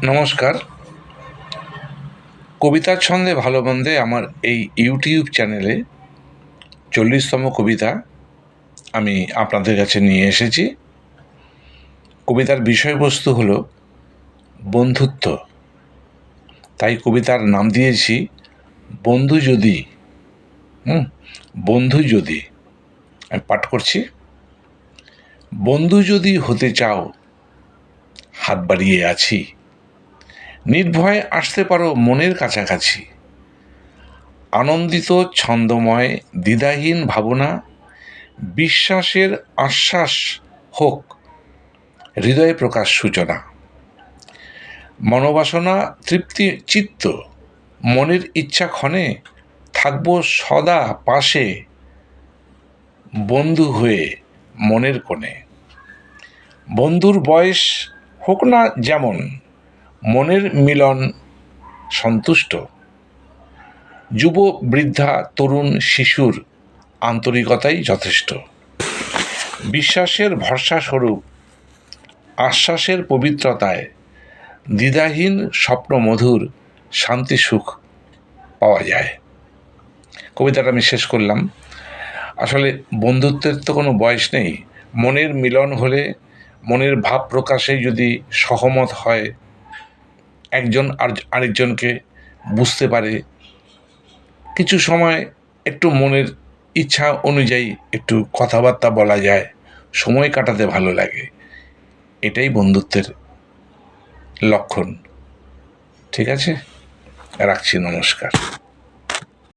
নমস্কার। কবিতার ছন্দে ভালো মন্দে আমার এই ইউটিউব চ্যানেলে 40তম কবিতা আমি আপনাদের কাছে নিয়ে এসেছি। কবিতার বিষয়বস্তু হলো বন্ধুত্ব, তাই কবিতার নাম দিয়েছি বন্ধু যদি। বন্ধু যদি। আমি পাঠ করছি। বন্ধু যদি হতে চাও, হাত বাড়িয়ে আছি, নির্ভয়ে আসতে পারো মনের কাছাকাছি। আনন্দিত ছন্দময় দ্বিধাহীন ভাবনা, বিশ্বাসের আশ্বাস হোক হৃদয়ে প্রকাশ সূচনা। মনোবাসনা তৃপ্তি চিত্ত, মনের ইচ্ছা ক্ষণে থাকবো সদা পাশে, বন্ধু হয়ে মনের কোণে। বন্ধুর বয়স হোক না যেমন, মনের মিলন সন্তুষ্ট। যুব বৃদ্ধা তরুণ শিশুর আন্তরিকতাই যথেষ্ট। বিশ্বাসের ভরসা স্বরূপ আশ্বাসের পবিত্রতায় দ্বিধাহীন স্বপ্ন মধুর শান্তি সুখ পাওয়া যায়। কবিতাটা আমি শেষ করলাম। আসলে বন্ধুত্বের তো কোনো বয়স নেই। মনের মিলন হলে, মনের ভাব প্রকাশে যদি সহমত হয়, একজন আরেকজনকে বুঝতে পারে, কিছু সময় একটু মনের ইচ্ছা অনুযায়ী একটু কথাবার্তা বলা যায়, সময় কাটাতে ভালো লাগে, এটাই বন্ধুত্বের লক্ষণ। ঠিক আছে, রাখছি। নমস্কার।